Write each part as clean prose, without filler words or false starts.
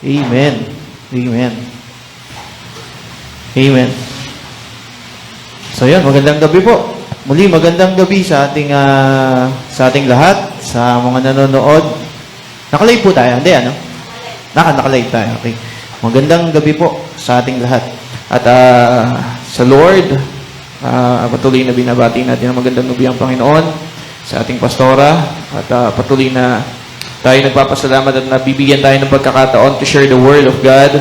Amen. Amen. Amen. So yan, magandang gabi po. Muli, magandang gabi sa ating lahat, sa mga nanonood. Naka-live po tayo, hindi ano? Naka-live tayo, okay. Magandang gabi po sa ating lahat. At sa Lord, patuloy na binabati natin ang magandang gabi ang Panginoon sa ating pastora. At patuloy na tayo nagpapasalamat at nabibigyan tayo ng pagkakataon to share the Word of God.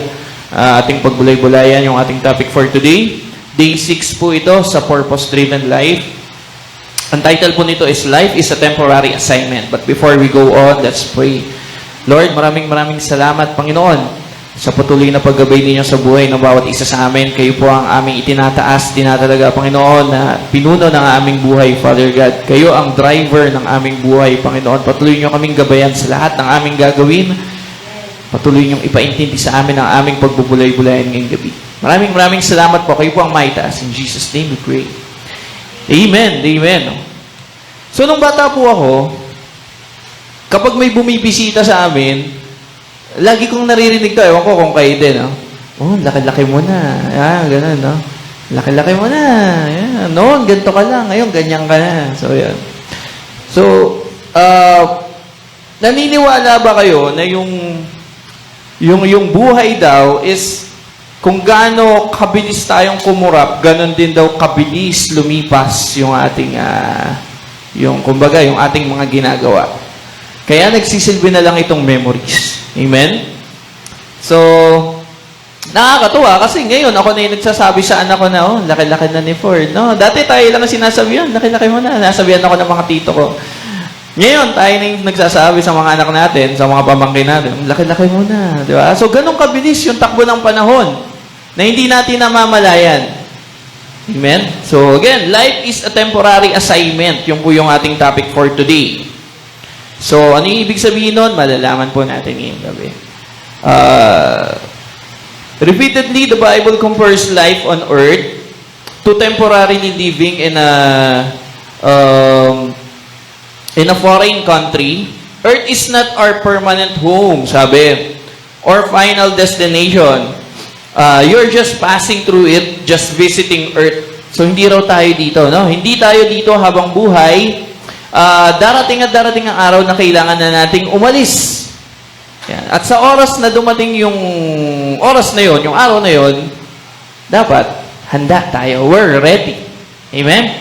Ating pagbulay-bulayan yung ating topic for today. Day 6 po ito sa Purpose-Driven Life. Ang title po nito is Life is a Temporary Assignment. But before we go on, let's pray. Lord, maraming salamat, Panginoon, sa patuloy na paggabay ninyo sa buhay ng bawat isa sa amin. Kayo po ang aming itinataas, tinatalaga, Panginoon, na pinuno ng aming buhay, Father God. Kayo ang driver ng aming buhay, Panginoon. Patuloy nyo kaming gabayan sa lahat ng aming gagawin. Patuloy nyo ipaintindi sa amin ang aming pagbubulay-bulayan ngayong gabi. Maraming salamat po. Kayo po ang maitaas. In Jesus' name we pray. Amen. Amen. So, nung bata po ako, kapag may bumibisita sa amin, lagi kong naririnig to. Ewan ko kung kayo din, no? Oh, laki-laki mo na. Ganun, no? Laki-laki mo na. Yan. Noon, ganito ka lang. Ngayon, ganyan ka na. So, yan. So, naniniwala ba kayo na yung buhay daw is kung gaano kabilis tayong kumurap, ganon din daw kabilis lumipas yung ating, kumbaga, yung ating mga ginagawa. Kaya nagsisilbi na lang itong memories. Amen? So, nakakatuwa kasi ngayon ako na yung nagsasabi sa anak ko na, oh, laki-laki na ni Ford. No? Dati tayo lang ang sinasabihan, laki-laki mo na. Nasabihan ako ng mga tito ko. Ngayon, tayo na yung nagsasabi sa mga anak natin, sa mga pamangkin natin, laki-laki mo na. Di ba? So, ganun kabilis yung takbo ng panahon na hindi natin namamalayan. Amen? So, again, life is a temporary assignment. Yung po yung ating topic for today. So, ano yung ibig sabihin nun? Malalaman po natin ngayong gabi. Repeatedly, the Bible compares life on earth to temporarily living in a foreign country. Earth is not our permanent home, sabi, or final destination. You're just passing through it, just visiting Earth. So, hindi raw tayo dito, no? Hindi tayo dito habang buhay. Darating ang araw na kailangan na nating umalis. Yan. At sa oras na dumating yung oras na yon, yung araw na yon, dapat handa tayo. We're ready. Amen?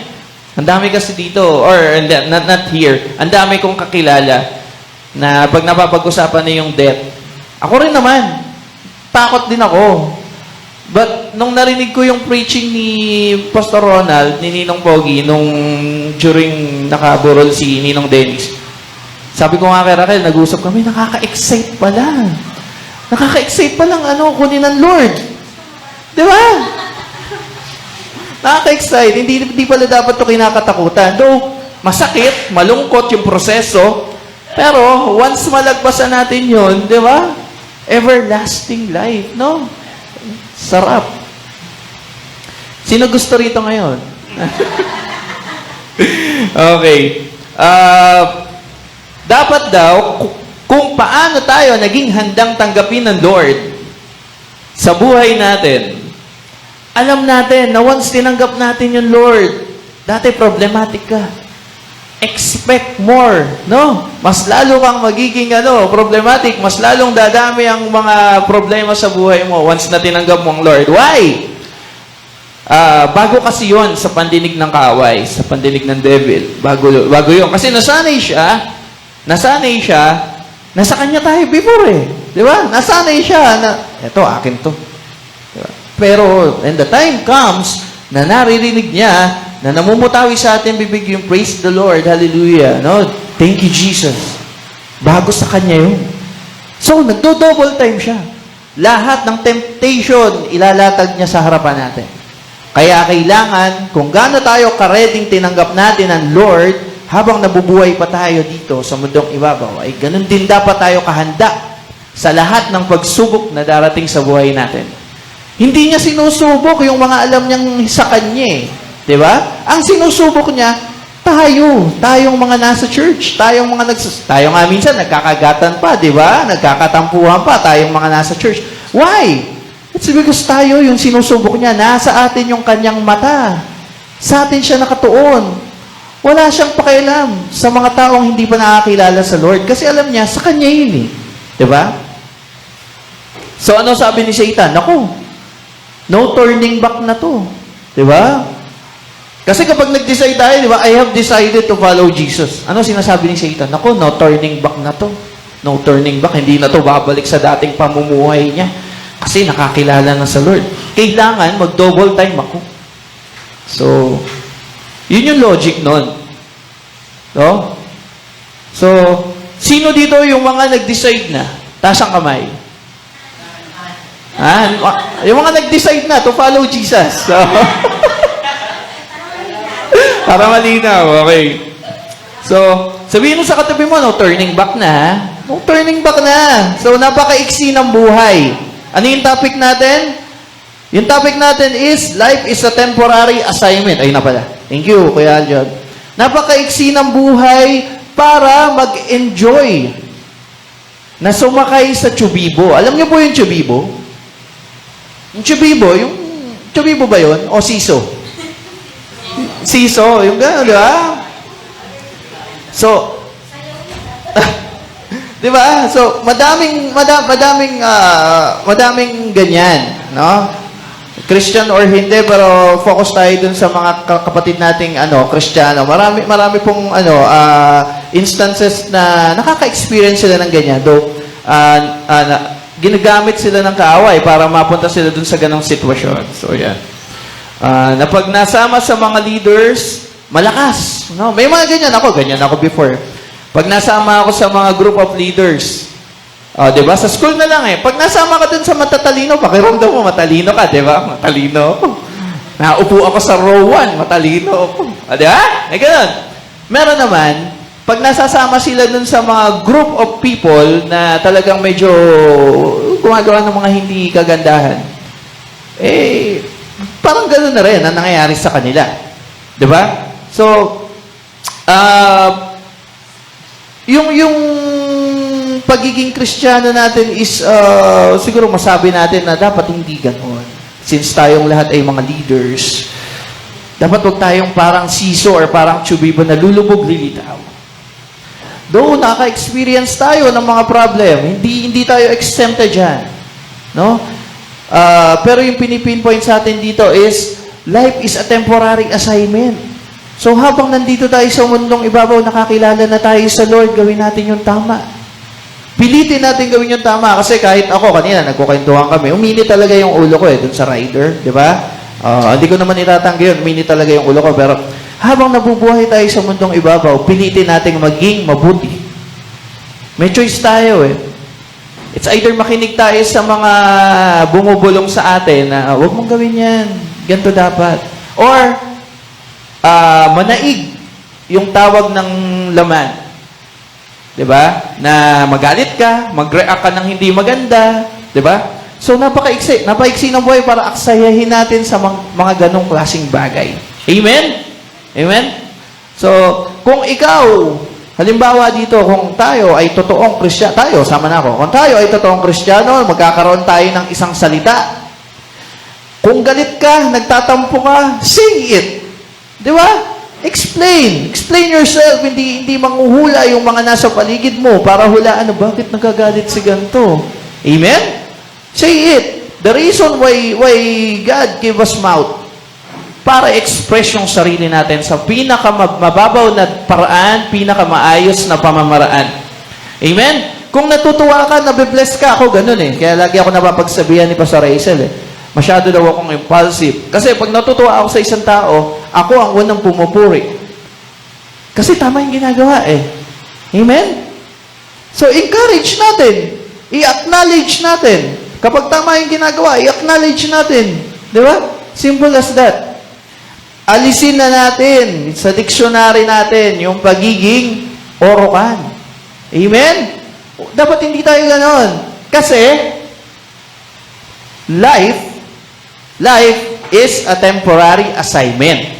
Ang dami kasi dito, or not here, ang dami kong kakilala na pag napapag-usapan na yung death, ako rin naman, takot din ako. But, nung narinig ko yung preaching ni Pastor Ronald, ni Ninong Pogi, during nakaburol si Ninong Dennis, sabi ko nga kay Raquel, nag-usap kami, nakaka-excite pala. Nakaka-excite palang kunin ng Lord. Di ba? Nakaka-excite. Hindi pala dapat ito kinakatakutan. Though, masakit, malungkot yung proseso, pero once malagpasan natin yun, di ba? Everlasting life, no? Sarap. Sino gusto rito ngayon? Okay. Dapat daw, kung paano tayo naging handang tanggapin ng Lord sa buhay natin, alam natin na once tinanggap natin yung Lord, dati problematic ka. Expect more, no? Mas lalo kang magiging problematic, mas lalong dadami ang mga problema sa buhay mo once na tinanggap mo ang Lord. Why? Bago kasi yon sa pandinig ng kaaway, sa pandinig ng devil. Bago yon. Kasi nasanay siya, nasa kanya tayo before Di ba? Nasanay siya na, eto, akin to. Diba? Pero, when the time comes, na naririnig niya, na namumutawi sa atin bibig yung praise the Lord, hallelujah, no? Thank you, Jesus. Bago sa kanya yun. So, nagdo-double time siya. Lahat ng temptation, ilalatag niya sa harapan natin. Kaya kailangan, kung gaano tayo kareding tinanggap natin ang Lord, habang nabubuhay pa tayo dito sa mundong ibabaw, ay ganun din dapat tayo kahanda sa lahat ng pagsubok na darating sa buhay natin. Hindi niya sinusubok yung mga alam niyang sa kanya Di ba? Ang sinusubok niya, tayong mga nasa church, tayong nga minsan nagkakagatan pa, di ba? Nagkakatampuhan pa, tayong mga nasa church. Why? It's because tayo yung sinusubok niya. Nasa atin yung kanyang mata. Sa atin siya nakatuon. Wala siyang pakialam sa mga taong hindi pa nakakilala sa Lord. Kasi alam niya, sa kanya yun eh. Di ba? So ano sabi ni Satan? Naku, no turning back na to. Di ba? Kasi kapag nag-decide tayo, di ba, I have decided to follow Jesus. Ano sinasabi ni Satan? Naku, no turning back na to. No turning back. Hindi na to babalik sa dating pamumuhay niya. Kasi nakakilala na sa Lord. Kailangan mag-double time ako. So, yun yung logic nun. No? So, sino dito yung mga nag-decide na? Taas ang kamay. Yung mga nag-decide na to follow Jesus. So, para malinaw, okay. So, sabihin mo sa katabi mo, no turning back na. No turning back na. So, napaka-iksi ng buhay. Ano yung topic natin? Yung topic natin is, life is a temporary assignment. Ayun na pala. Thank you, Kuya Aljon. Napaka-iksi ng buhay para mag-enjoy na sumakay sa Chubibo. Alam niyo po yung Chubibo? Yung Chubibo ba yun? O Siso? Siso, yung gano'n, di ba? So, di ba? So, madaming ganyan, no? Christian or hindi, pero focus tayo dun sa mga kapatid nating Kristiyano. Marami pong instances na nakaka-experience sila ng ganyan. Though, ginagamit sila ng kaaway para mapunta sila dun sa ganong sitwasyon. So, yan. Na pag nasama sa mga leaders, malakas. No? May mga ganyan ako before. Pag nasama ako sa mga group of leaders, diba? Sa school na lang eh. Pag nasama ka dun sa matatalino, pakiramdam mo, matalino ka, diba? Matalino ako. Naupo ako sa row 1, matalino ako. Diba? May ganun. Meron naman, pag nasasama sila dun sa mga group of people na talagang medyo gumagawa ng mga hindi kagandahan, parang gano'n na rin ang nangyayari sa kanila. Diba? So, yung pagiging Kristiyano natin is, siguro masabi natin na dapat hindi gano'n. Since tayong lahat ay mga leaders, dapat huwag tayong parang Siso or parang Chubibo na lulubog, lilitaw. Though naka-experience tayo ng mga problem, hindi tayo exempted dyan. No? Pero yung pinipinpoint sa atin dito is, life is a temporary assignment. So habang nandito tayo sa mundong ibabaw, nakakilala na tayo sa Lord, gawin natin yung tama. Pilitin natin gawin yung tama. Kasi kahit ako, kanina, nagkukwentuhan kami, uminit talaga yung ulo ko dun sa rider. Di ba? Hindi ko naman itatanggi yun, uminit talaga yung ulo ko. Pero habang nabubuhay tayo sa mundong ibabaw, pilitin natin maging mabuti. May choice tayo eh. It's either makinig tayo sa mga bumubulong sa atin na huwag mong gawin yan, ganito dapat. Or, manaig yung tawag ng laman. Diba? Na magalit ka, mag-react ka ng hindi maganda. Diba? So, napaka-iksi ng buhay para aksayahin natin sa mga ganong klaseng bagay. Amen? Amen? So, kung ikaw, halimbawa dito, kung tayo ay totoong Kristiyano, tayo, sama na ako, kung tayo ay totoong Kristiyano, magkakaroon tayo ng isang salita. Kung galit ka, nagtatampo ka, say it. Di ba? Explain yourself, hindi manghuhula yung mga nasa paligid mo para hulaan, bakit nagagalit si ganito? Amen? Say it. The reason why God gave us mouth, para express yung sarili natin sa pinakamababaw na paraan, pinakamaayos na pamamaraan. Amen? Kung natutuwa ka, nabibless ka, ako ganun eh. Kaya lagi ako napapagsabihan ni Pastor Rachel eh. Masyado daw akong impulsive. Kasi pag natutuwa ako sa isang tao, ako ang unang pumupuri. Kasi tama yung ginagawa eh. Amen? So, encourage natin. I-acknowledge natin. Kapag tama yung ginagawa, i-acknowledge natin. Di ba? Simple as that. Alisin na natin sa dictionary natin yung pagiging orokan. Amen? Dapat hindi tayo ganon. Kasi, life is a temporary assignment.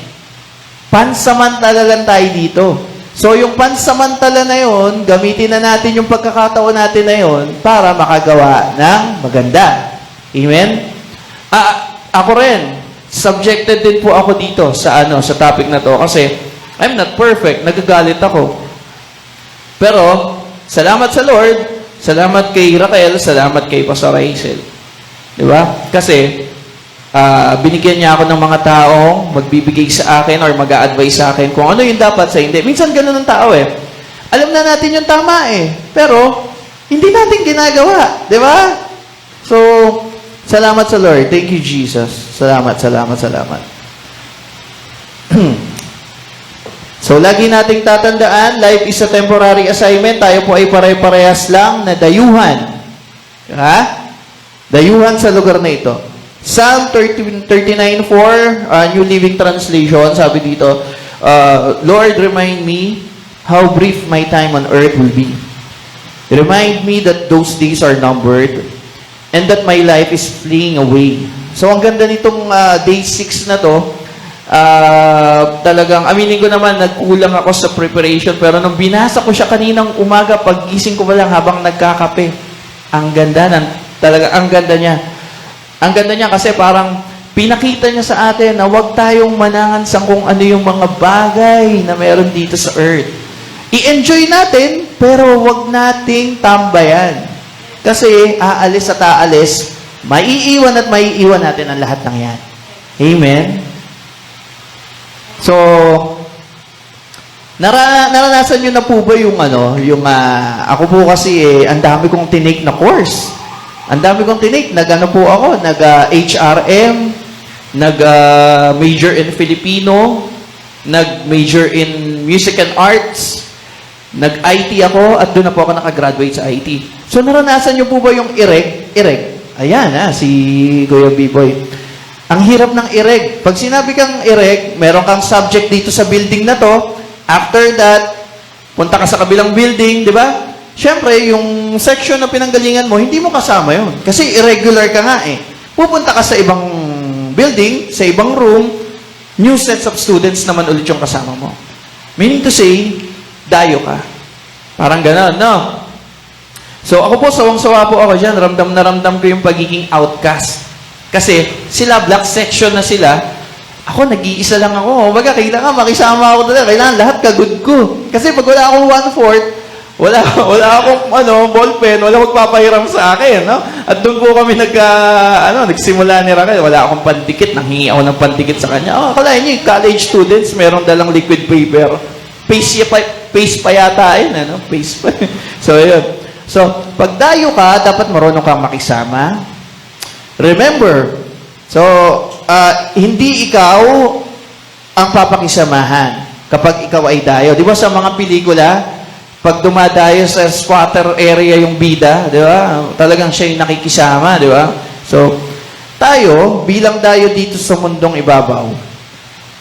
Pansamantala lang tayo dito. So, yung pansamantala na yon, gamitin na natin yung pagkakataon natin na yon para makagawa ng maganda. Amen? Ako rin, subjected din po ako dito sa topic na to kasi I'm not perfect, nagagalit ako. Pero, salamat sa Lord, salamat kay Raquel, salamat kay Pastor Hazel. Di ba? Kasi, binigyan niya ako ng mga taong magbibigay sa akin or mag-a-advise sa akin kung ano yung dapat sa hindi. Minsan ganun ang tao eh. Alam na natin yung tama eh. Pero, hindi natin ginagawa. Di ba? So, salamat sa Lord. Thank you, Jesus. Salamat. So, lagi nating tatandaan, life is a temporary assignment. Tayo po ay pare-parehas lang na dayuhan. Ha? Dayuhan sa lugar na ito. Psalm 39:4, New Living Translation, sabi dito, Lord, remind me how brief my time on earth will be. Remind me that those days are numbered and that my life is fleeing away. So, ang ganda nitong day 6 na to, talagang, aminin ko naman, nagkulang ako sa preparation, pero nung binasa ko siya kaninang umaga, paggising ko pa lang habang nagkakape, ang ganda ang ganda niya. Ang ganda niya kasi parang pinakita niya sa atin na huwag tayong manangan sa kung ano yung mga bagay na meron dito sa earth. I-enjoy natin, pero huwag nating tambayan. Kasi aalis at aalis, maiiwan natin ang lahat ng yan. Amen? So, naranasan nyo na po ba yung ako po kasi ang dami kong tinake na course. Ang dami kong tinake. Nag-HRM, nag-major in Filipino, nag-major in music and arts, nag-IT ako, at doon na po ako nakagraduate sa IT. So, naranasan nyo po ba yung IREG? Ayan, si Kuya B-Boy. Ang hirap ng IREG. Pag sinabi kang IREG, meron kang subject dito sa building na to. After that, punta ka sa kabilang building, di ba? Siyempre, yung section na pinanggalingan mo, hindi mo kasama yun. Kasi irregular ka nga eh. Pupunta ka sa ibang building, sa ibang room, new sets of students naman ulit yung kasama mo. Meaning to say, dayo ka. Parang gano'n, no? So, ako po, sawang-sawa po ako dyan. Ramdam na ramdam ko yung pagiging outcast. Kasi, sila, black section na sila. Ako, nag-iisa lang ako. Baga, kailangan makisama ako talaga. Kailangan lahat kagud ko. Kasi pag wala akong 1/4, wala akong ballpen, wala magpapahiram sa akin, no? At doon po kami nagsimula ni Raquel. Wala akong pandikit, nanghingi ako ng pandikit sa kanya. Akalain niyo, college students, merong dalang liquid paper. Paste pa yata yun, Paste pa. So, yun. So, pag dayo ka, dapat marunong kang makisama. Remember, so, hindi ikaw ang papakisamahan kapag ikaw ay dayo. Di ba sa mga pelikula, pag dumadayo sa squatter area yung bida, di ba? Talagang siya yung nakikisama, di ba? So, tayo, bilang dayo dito sa mundong ibabaw,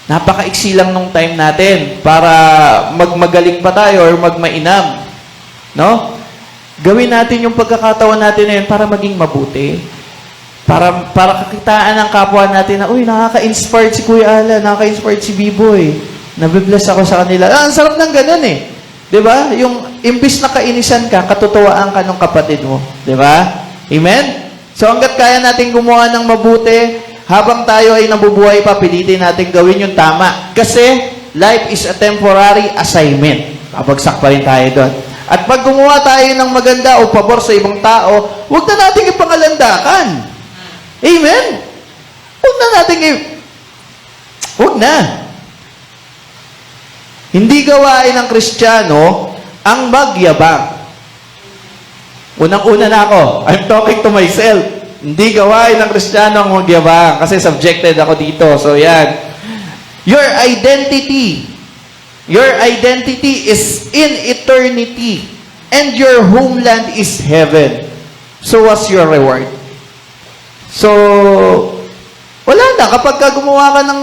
napakaiksi lang nung time natin para magmagaling pa tayo or magmainam. No? Gawin natin yung pagkakataon natin na yun para maging mabuti. Para kakitaan ng kapwa natin na, uy, nakaka-inspired si Kuya Alan, nakaka-inspired si B-Boy. Nabibless ako sa kanila. Ang sarap ng ganun eh. Diba? Yung imbis na kainisan ka, katutuwaan ka ng kapatid mo. Diba? Amen? So, hanggat kaya natin gumawa ng mabuti, habang tayo ay nabubuhay pa, pilitin natin gawin yung tama. Kasi, life is a temporary assignment. Babagsak pa rin tayo doon. At pag gumawa tayo ng maganda o pabor sa ibang tao, huwag na natin ipangalandakan. Amen? Huwag na. Hindi gawain ng Kristiyano ang magyabang. Unang-una na ako. I'm talking to myself. Hindi gawain ng Kristiyano ang magyabang. Kasi subjected ako dito. So, yan. Your identity is in eternity. And your homeland is heaven. So, what's your reward? So, wala na. Kapag gumawa ka ng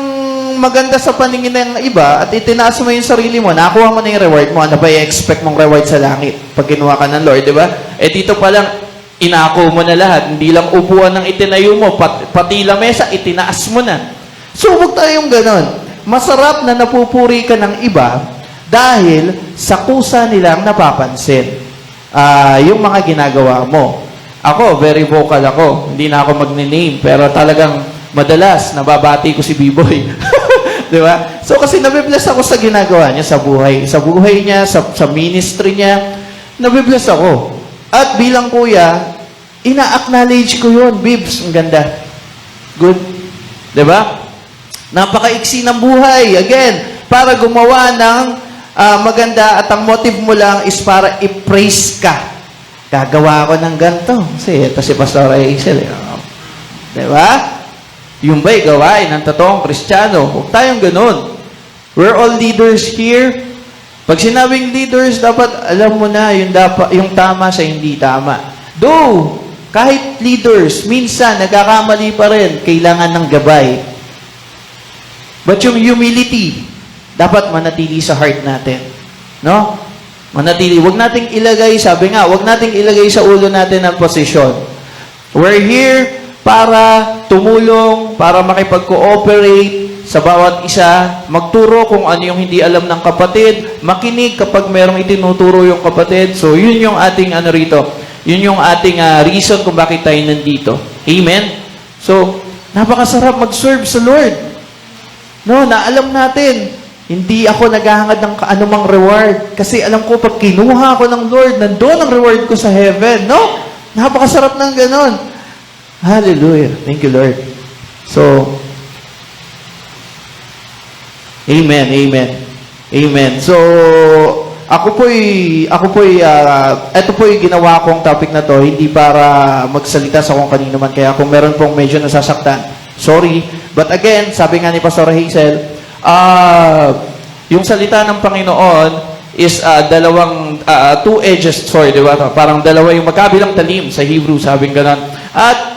maganda sa paningin ng iba at itinaas mo yung sarili mo, nakuha mo na yung reward mo, ano ba i-expect mong reward sa langit pag ginawa ka ng Lord, di ba? Dito pa lang, inako mo na lahat. Hindi lang upuan ng itinayo mo, pati lamesa, itinaas mo na. So, huwag tayong ganon. masarap na napupuri ka ng iba dahil sa kusa nilang napapansin. Yung mga ginagawa mo. Ako, very vocal ako. Hindi na ako mag-name, pero talagang madalas nababati ko si B-Boy. Di ba? So, kasi nabibless ako sa ginagawa niya sa buhay. Sa buhay niya, sa ministry niya, nabibless ako. At bilang kuya, ina-acknowledge ko yun. Bibs, ang ganda. Good. Di ba? Napakaiksi ng buhay. Again, para gumawa ng maganda at ang motive mo lang is para i-praise ka. Gagawa ako ng ganito. Kasi ito si Pastor Hazel. Di ba? Yung ba'y gawain ng totoong Kristiyano? Huwag tayong ganun. We're all leaders here. Pag sinabing leaders, dapat alam mo na yung tama sa hindi tama. Though, kahit leaders, minsan nagkakamali pa rin, kailangan ng gabay. But yung humility, dapat manatili sa heart natin. No? Manatili. Huwag nating ilagay, sabi nga, huwag nating ilagay sa ulo natin ang posisyon. We're here para tumulong, para makipag-cooperate sa bawat isa, magturo kung ano yung hindi alam ng kapatid, makinig kapag merong itinuturo yung kapatid. So, yun yung ating rito. Yun yung ating reason kung bakit tayo nandito. Amen? So, napakasarap mag-serve sa Lord. No, na alam natin, hindi ako naghahangad ng anumang reward. Kasi alam ko, pag kinuha ako ng Lord, nandoon ang reward ko sa heaven. No? Napakasarap ng ganon. Hallelujah. Thank you, Lord. So, amen, amen. Amen. So, ito po'y ginawa kong topic na to, hindi para magsalita sa kung kanino man. Kaya kung meron pong medyo nasasaktan, sorry. But again, sabi nga ni Pastor Hazel, yung salita ng Panginoon is dalawang, two-edged sword, di ba? Parang dalawa yung magkabilang talim sa Hebrew, sabing ganon. At,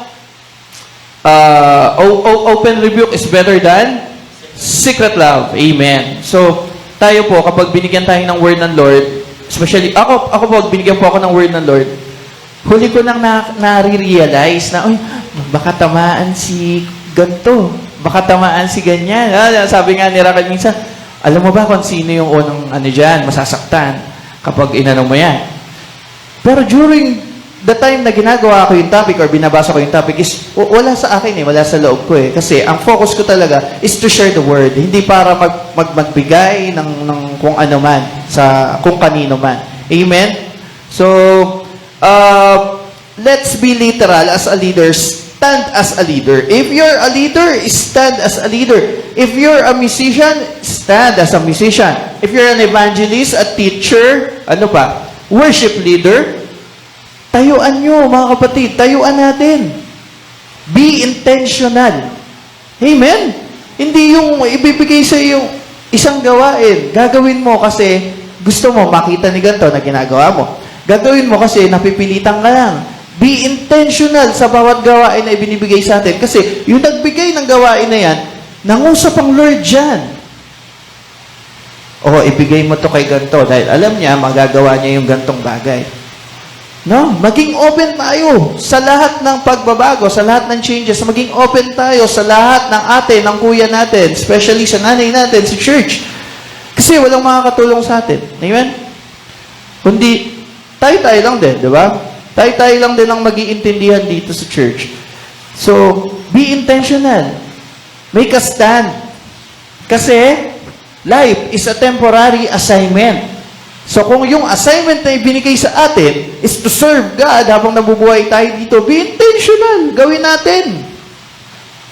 open rebuke is better than secret love. Amen. So, tayo po, kapag binigyan tayo ng word ng Lord, especially, ako po, binigyan po ako ng word ng Lord, huli ko nang nare-realize na, baka tamaan si ganito, baka tamaan si ganyan. Sabi nga ni Raquel minsan, alam mo ba kung sino yung unang dyan, masasaktan kapag inanong mo yan. Pero during the time na ginagawa ko yung topic or binabasa ko yung topic is, wala sa akin wala sa loob ko Kasi ang focus ko talaga is to share the word. Hindi para magbigay ng kung ano man, sa kung kanino man. Amen? So, let's be literal as a leader. Stand as a leader. If you're a leader, stand as a leader. If you're a musician, stand as a musician. If you're an evangelist, a teacher, worship leader, tayuan nyo, mga kapatid. Tayuan natin. Be intentional. Amen? Hindi yung ibibigay sa yung isang gawain. Gagawin mo kasi gusto mo makita ni ganito na ginagawa mo. Gagawin mo kasi napipilitan ka lang. Be intentional sa bawat gawain na ibinibigay sa atin. Kasi yung nagbigay ng gawain na yan, nangusap ang Lord dyan. Ibigay mo to kay ganito dahil alam niya, magagawa niya yung gantong bagay. No? Maging open tayo sa lahat ng pagbabago, sa lahat ng changes. Maging open tayo sa lahat ng ate, ng kuya natin, especially sa nanay natin, sa church. Kasi walang makakatulong sa atin. Amen? Kundi, tayo-tayo lang din, di ba? Tayo-tayo lang din ang mag-iintindihan dito sa church. So, be intentional. Make a stand. Kasi, life is a temporary assignment. So, kung yung assignment na ibinigay sa atin is to serve God habang nabubuhay tayo dito, be intentional. Gawin natin.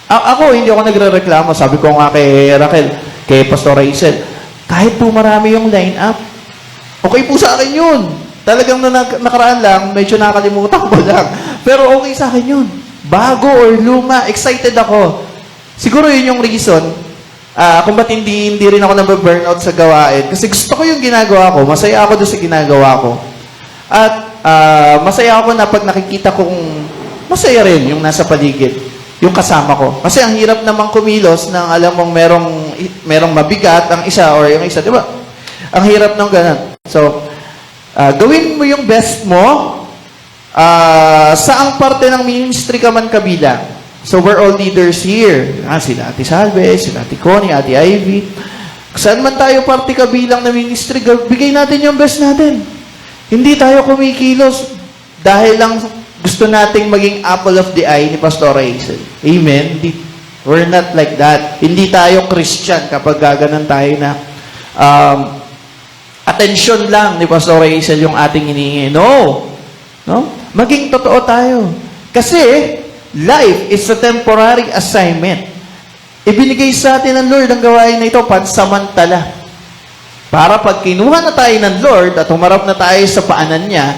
Ako, hindi ako nagre-reklamo. Sabi ko nga kay Raquel, kay Pastor Hazel, kahit po marami yung line-up, okay po sa akin yun. Talagang nakaraan lang, medyo nakalimutan ko lang. Pero okay sa akin yun. Bago or luma, excited ako. Siguro yun yung reason kung ba't hindi rin ako nababurnout sa gawain. Kasi gusto ko yung ginagawa ko. Masaya ako doon sa ginagawa ko. At masaya ako na pag nakikita kong masaya rin yung nasa paligid. Yung kasama ko. Kasi ang hirap namang kumilos nang alam mong merong mabigat ang isa or yung isa. Diba? Ang hirap ng ganun. So, gawin mo yung best mo saang parte ng ministry ka man kabilang. So we're all leaders here. Sila Ate Salve, sila Ate Connie, Ate Ivy. Saan man tayo parte kabilang na ministry, bigay natin yung best natin. Hindi tayo kumikilos dahil lang gusto nating maging apple of the eye ni Pastor Hazel. Amen? We're not like that. Hindi tayo Christian kapag gaganan tayo na attention lang ni Pastor Hazel yung ating hinihingi. No. Maging totoo tayo. Kasi, life is a temporary assignment. Ibinigay sa atin ng Lord ang gawain na ito, pansamantala. Para pag kinuha na tayo ng Lord at humarap na tayo sa paanan niya,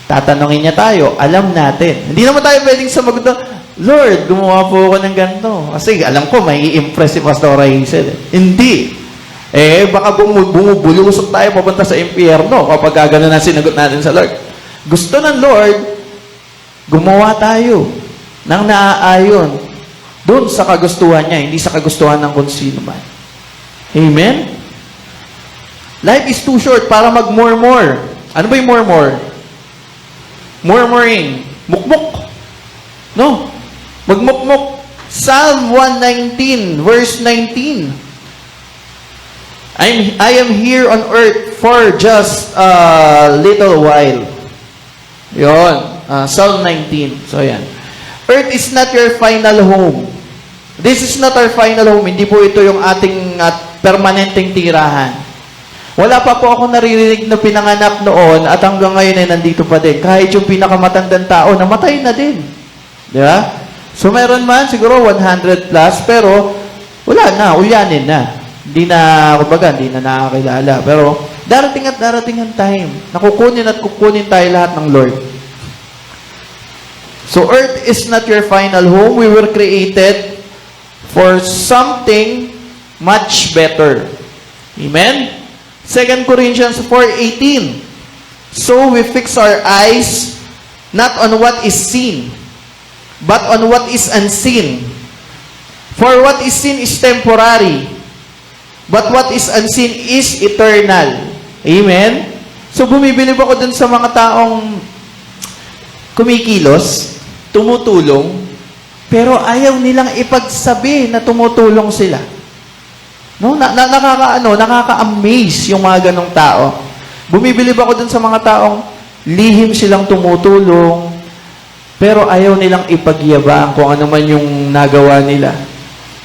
tatanungin niya tayo, alam natin. Hindi naman tayo pwedeng sumagot na, Lord, gumawa po ako ng ganito. Kasi alam ko, may i-impress si Pastor Hazel. Hindi. Baka bumubulusok tayo papunta sa impyerno kapag gano'n na sinagot natin sa Lord. Gusto ng Lord, gumawa tayo ng naaayon doon sa kagustuhan niya, hindi sa kagustuhan ng kung sino man. Amen? Life is too short para mag-more. Ano ba yung more? Murmuring. Mukmuk. No. Magmukmuk. Psalm 119, verse 19. I am here on earth for just a little while. Yun. Psalm 19. So, yan. Earth is not your final home. This is not our final home. Hindi po ito yung ating permanenteng tirahan. Wala pa po ako naririnig na pinanganak noon at hanggang ngayon ay nandito pa din. Kahit yung pinakamatandang tao, namatay na din. Di ba? So, meron man, siguro 100 plus, pero wala na, ulyanin na. Hindi na, kumbaga, hindi na nakakilala. Pero, darating at darating ang time. Nakukunin at kukunin tayo lahat ng Lord. So, earth is not your final home. We were created for something much better. Amen? 2 Corinthians 4:18. So, we fix our eyes not on what is seen, but on what is unseen. For what is seen is temporary, but what is unseen is eternal. Amen? So, bumibilib ako dun sa mga taong kumikilos, tumutulong, pero ayaw nilang ipagsabi na tumutulong sila. No? Nakaka-amaze yung mga ganong tao. Bumibilib ako dun sa mga taong lihim silang tumutulong, pero ayaw nilang ipagyabang kung ano man yung nagawa nila.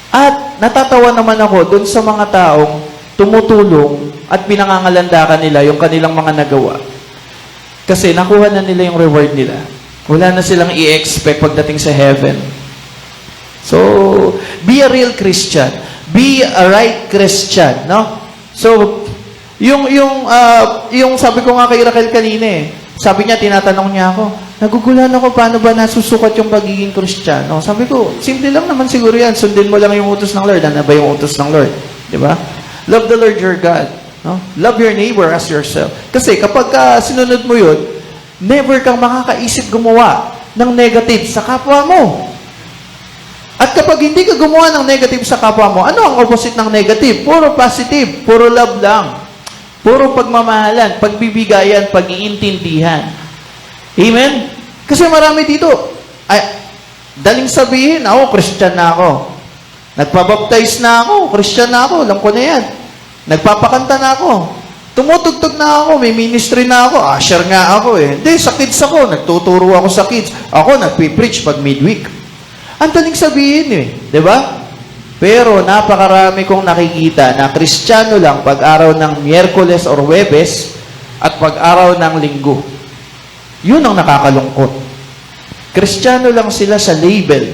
At natatawa naman ako dun sa mga taong tumutulong at pinangangalandakan nila yung kanilang mga nagawa. Kasi nakuha na nila yung reward nila. Wala na silang i-expect pagdating sa heaven. So, be a real Christian. Be a right Christian, no? So, yung sabi ko nga kay Raquel kanina sabi niya, tinatanong niya ako, nagugulan ako, paano ba nasusukat yung pagiging Kristiyano? Sabi ko, simple lang naman siguro yan. Sundin mo lang yung utos ng Lord. Ano ba yung utos ng Lord? Di ba? Love the Lord your God. No? Love your neighbor as yourself. Kasi kapag sinunod mo yun, never kang makakaisip gumawa ng negative sa kapwa mo. At kapag hindi ka gumawa ng negative sa kapwa mo, ano ang opposite ng negative? Puro positive, puro love lang. Puro pagmamahalan, pagbibigayan, pag-iintindihan. Amen? Kasi marami dito, daling sabihin, ako, Christian na ako. Nagpabaptize na ako, Christian na ako, alam ko na yan. Nagpapakanta na ako. Tumutugtog na ako, may ministry na ako, usher nga ako Hindi, sa kids ako, nagtuturo ako sa kids. Ako, nagpipreach pag midweek. Ang daling sabihin di ba? Pero napakarami kong nakikita na Kristiyano lang pag araw ng Miyerkules or Huwebes at pag araw ng Linggo. Yun ang nakakalungkot. Kristiyano lang sila sa label.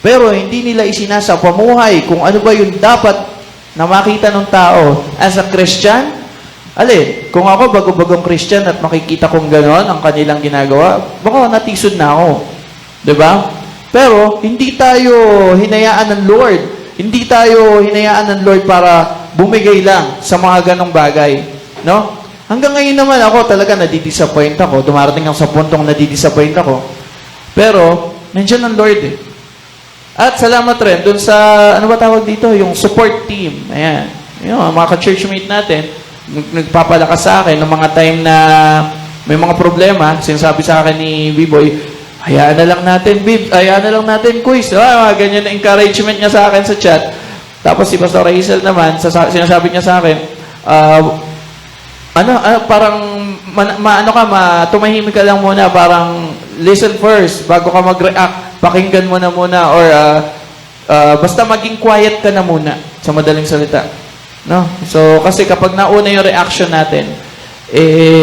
Pero hindi nila isinasa pamuhay kung ano ba yung dapat na makita ng tao as a Christian. Kung ako bago-bagong Christian at makikita kong gano'n ang kanilang ginagawa, baka natisod na ako. Diba? Pero, hindi tayo hinayaan ng Lord. Hindi tayo hinayaan ng Lord para bumigay lang sa mga ganong bagay. No? Hanggang ngayon naman ako talaga nadidisappoint ako. Dumarating ako sa puntong nadidisappoint ako. Pero, nandiyan ang Lord At salamat rin dun sa, ano ba tawag dito? Yung support team. Ayan. Yung mga ka-churchmate natin, nagpapalakas sa akin ng mga time na may mga problema. Sinasabi sa akin ni B-Boy, hayaan na lang natin, Bib. Hayaan na lang natin, quiz. Ganyan na encouragement niya sa akin sa chat. Tapos si Pastor Hazel naman, sinasabi niya sa akin, parang, tumahimik ka lang muna, parang, listen first, bago ka mag-react, pakinggan mo na muna, or, basta maging quiet ka na muna, sa madaling salita. No? So, kasi kapag nauna yung reaction natin,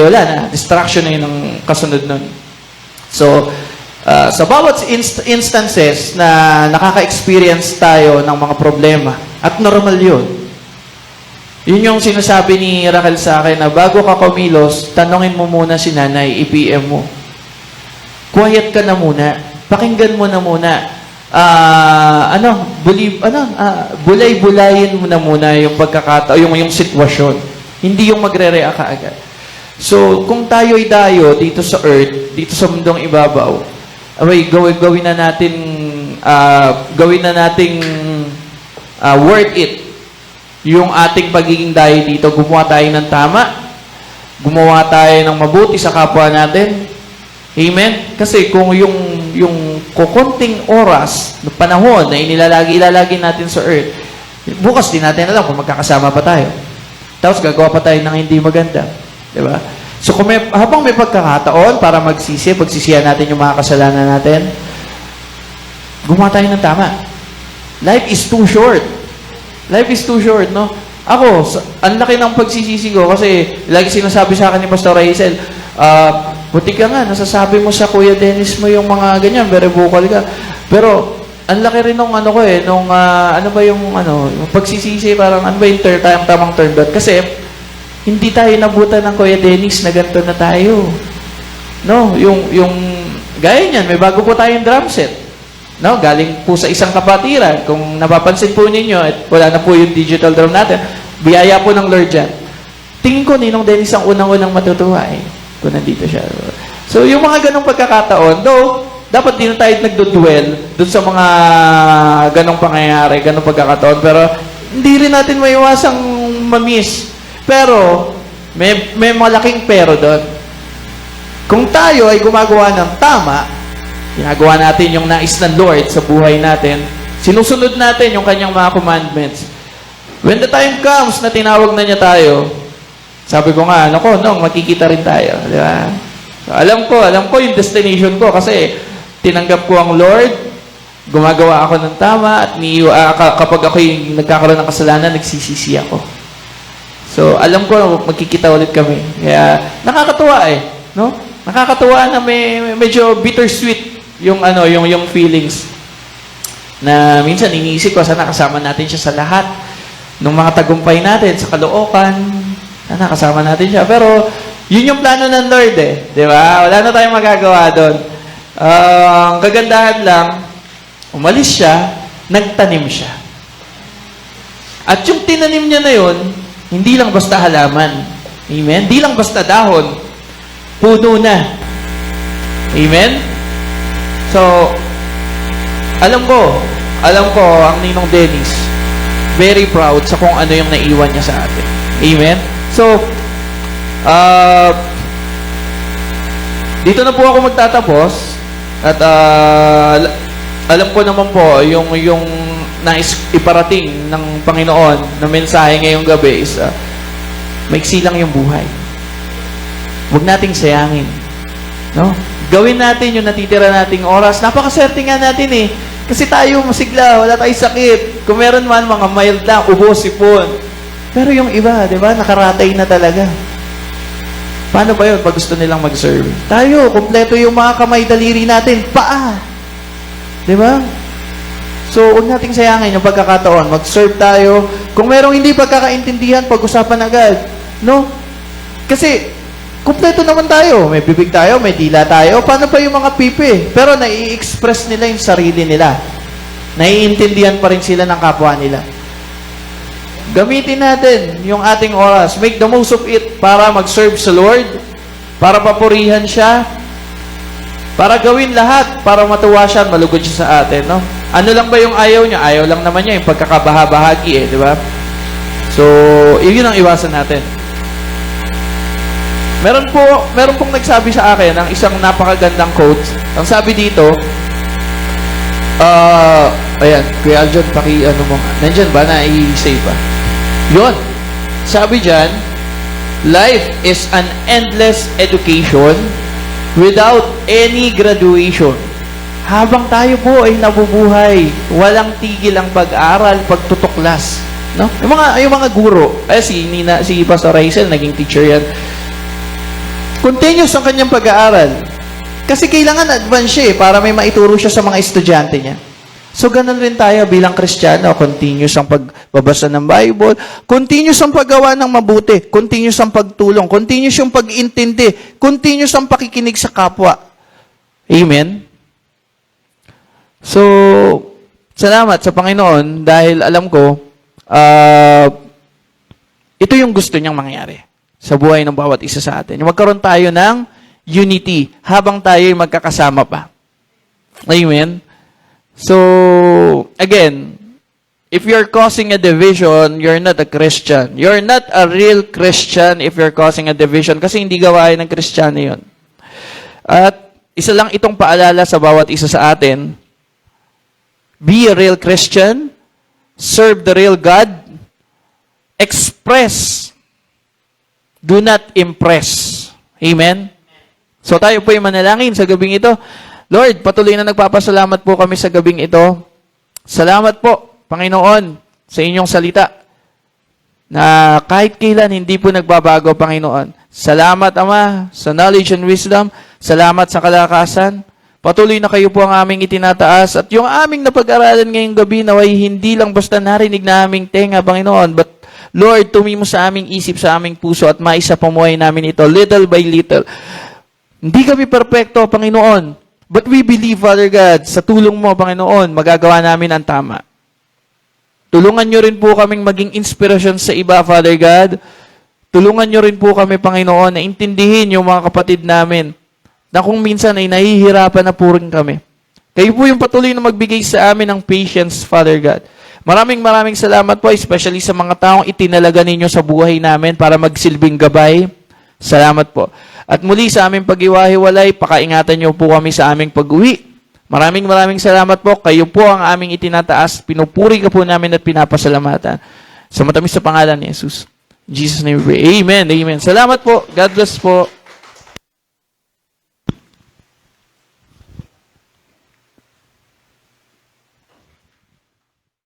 wala na, distraction na yun ang kasunod nun. So, sa bawat instances na nakaka-experience tayo ng mga problema, at normal yun. Yun yung sinasabi ni Raquel sa akin na bago ka kumilos, tanongin mo muna si nanay, i-PM mo. Quiet ka na muna. Pakinggan mo na muna. Bulay-bulayin mo na muna yung yung sitwasyon. Hindi yung magre-react ka agad. So, kung tayo'y dayo dito sa earth, dito sa mundong ibabaw, gawin na nating worth it yung ating pagiging dayo dito. Gumawa tayo ng tama, gumawa tayo ng mabuti sa kapwa natin. Amen? Kasi kung yung kukunting oras, panahon na ilalagay natin sa earth, bukas din natin alam kung magkakasama pa tayo. Tapos gagawa pa tayo ng hindi maganda. Diba? So habang may pagkakataon para pagsisihan natin yung mga kasalanan natin, gumawa tayo ng tama. Life is too short. Life is too short, no? Ako, ang laki ng pagsisisi ko kasi lagi sinasabi sa akin ni Pastor Hazel, buti ka nga, nasasabi mo sa Kuya Dennis mo yung mga ganyan, very vocal ka. Pero, ang laki rin nung yung pagsisisi, parang ano ba yung tamang term doon? Kasi, hindi tayo nabutan ng Kuya Dennis na ganito na tayo. No? Yung gaya niyan, may bago po tayong drum set. No, galing po sa isang kapatiran. Kung napapansin po ninyo, at wala na po yung digital drum natin, biyaya po ng Lord dyan. Tingin ko, Ninong Dennis ang unang-unang matutuwa kung nandito siya. So, yung mga ganong pagkakataon, though, dapat din tayo nagdudwell dun sa mga ganong pangyayari, ganong pagkakataon, pero hindi rin natin maiwasang mamiss. Pero, may malaking pero doon. Kung tayo ay gumagawa ng tama, ginagawa natin yung nais ng Lord sa buhay natin, sinusunod natin yung kanyang mga commandments. When the time comes na tinawag na niya tayo, sabi ko nga, makikita rin tayo. Di ba? So, alam ko yung destination ko kasi tinanggap ko ang Lord, gumagawa ako ng tama, at kapag ako yung nagkakaroon ng kasalanan, nagsisisi ako. So, alam ko, magkikita ulit kami. Kaya, nakakatuwa no? Nakakatuwa na medyo bittersweet yung feelings na minsan iniisip ko sana kasama natin siya sa lahat ng mga tagumpay natin sa Caloocan, sana kasama natin siya, pero yun yung plano ng Lord di ba? Wala na tayong magagawa doon. Ang kagandahan lang, umalis siya, nagtanim siya, at yung tinanim niya na yun, hindi lang basta halaman, amen? Hindi lang basta dahon, puno na, amen? So, alam ko, ang Ninong Dennis, very proud sa kung ano yung naiwan niya sa atin. Amen? So, dito na po ako magtatapos, at alam ko naman po, yung nais iparating ng Panginoon na mensahe ngayong gabi is, maiksi lang yung buhay. Huwag nating sayangin. No? Gawin natin yung natitira nating oras. Napakaswerte nga natin Kasi tayo masigla, wala tayong sakit. Kung meron man, mga mild lang, ubo, sipon. Pero yung iba, di ba, nakaratay na talaga. Paano ba yun pag gusto nilang mag-serve? Tayo, kompleto yung mga kamay, daliri natin, paa. Di ba? So, huwag nating sayangin yung pagkakataon. Mag-serve tayo. Kung merong hindi pagkakaintindihan, pag-usapan agad. No? Kasi, kumpleto naman tayo. May bibig tayo, may dila tayo. Paano pa yung mga pipi? Pero nai-express nila yung sarili nila. Naiintindihan pa rin sila ng kapwa nila. Gamitin natin yung ating oras. Make the most of it para mag-serve sa Lord, para papurihan siya, para gawin lahat, para matuwa siya at malugod siya sa atin. No? Ano lang ba yung ayaw niya? Ayaw lang naman niya yung pagkakabaha-bahagi di ba? So, yun ang iwasan natin. Meron pong nagsabi sa akin ng isang napakagandang quote. Ang sabi dito, ayan, Kuya Aljon, ano mo nga. Nandyan ba? Na-i-save ba? Yun. Sabi dyan, life is an endless education without any graduation. Habang tayo po ay nabubuhay, walang tigil ang pag-aral, pagtutuklas. No? Yung mga guro, si Pastor Raizel, naging teacher yan. Continuous ang kanyang pag-aaral. Kasi kailangan advance siya para may maituro siya sa mga estudyante niya. So, ganun rin tayo bilang Kristiyano. Continuous ang pagbabasa ng Bible. Continuous ang paggawa ng mabuti. Continuous ang pagtulong. Continuous yung pag-intindi. Continuous ang pakikinig sa kapwa. Amen? So, salamat sa Panginoon dahil alam ko, ito yung gusto niyang mangyari sa buhay ng bawat isa sa atin. Magkaroon tayo ng unity habang tayo magkakasama pa. Amen? So, again, if you're causing a division, you're not a Christian. You're not a real Christian if you're causing a division kasi hindi gawain ng Kristiyano yun. At isa lang itong paalala sa bawat isa sa atin, be a real Christian, serve the real God, express, do not impress. Amen? So tayo po yung manalangin sa gabing ito. Lord, patuloy na nagpapasalamat po kami sa gabing ito. Salamat po, Panginoon, sa inyong salita na kahit kailan hindi po nagbabago, Panginoon. Salamat, Ama, sa knowledge and wisdom. Salamat sa kalakasan. Patuloy na kayo po ang aming itinataas at yung aming napag-aralan ngayong gabi naway hindi lang basta narinig na aming tenga, Panginoon, but Lord, tumimo sa aming isip, sa aming puso at maisa pamuhay namin ito little by little. Hindi kami perpekto, Panginoon. But we believe, Father God, sa tulong mo, Panginoon, magagawa namin ang tama. Tulungan nyo rin po kaming maging inspirasyon sa iba, Father God. Tulungan nyo rin po kami, Panginoon, na intindihin yung mga kapatid namin na kung minsan ay nahihirapan na po rin kami. Kayo po yung patuloy na magbigay sa amin ng patience, Father God. Maraming salamat po, especially sa mga taong itinalaga ninyo sa buhay namin para magsilbing gabay. Salamat po. At muli sa aming pag-iwahiwalay, pakaingatan niyo po kami sa aming pag-uwi. Maraming salamat po. Kayo po ang aming itinataas. Pinupuri ka po namin at pinapasalamatan. Sa matamis sa pangalan ni Jesus. In Jesus' name we pray. Amen. Amen. Salamat po. God bless po.